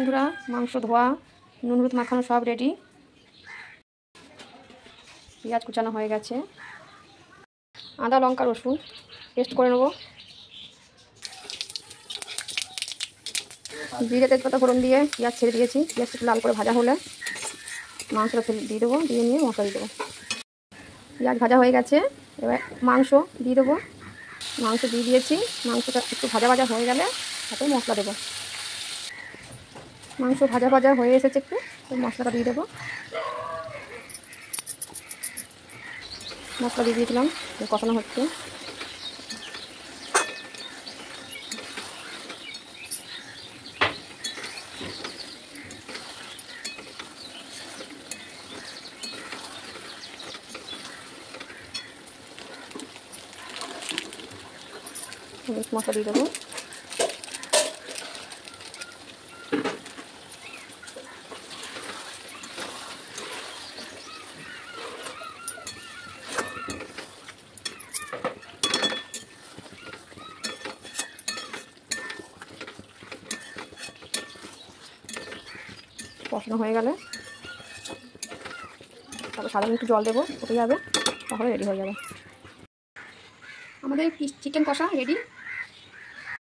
বন্ধুরা, মাংস ধোয়া, নুন হলুদ মাখানো সব রেডি। পেঁয়াজ কুচানো হয়ে গেছে, আদা লঙ্কা রসুন পেস্ট করে নেব। জিরে তেজপাতা ফোড়ন দিয়ে পেঁয়াজ ছেড়ে দিয়েছি। পেঁয়াজটা একটু লাল করে ভাজা হলে মাংসটা দিয়ে দেবো, দিয়ে নিয়ে মশলা দিয়ে দেবো। পেঁয়াজ ভাজা হয়ে গেছে, এবার মাংস দিয়ে দেবো। মাংস দিয়ে দিয়েছি। মাংসটা একটু ভাজা ভাজা হয়ে গেলে তাতে মশলা দেবো। মাংস ভাজা ভাজা হয়ে এসেছে, একটু মশলাটা দিয়ে দেবো। মশলা দিয়ে দিয়েছিলাম, কষানো হচ্ছে। মশলা দিয়ে দেবো। কষানো হয়ে গেলে তারপর সাধারণ একটু জল দেবো, ফুটে যাবে, তাহলে রেডি হয়ে যাবে। আমাদের চিকেন কষা রেডি।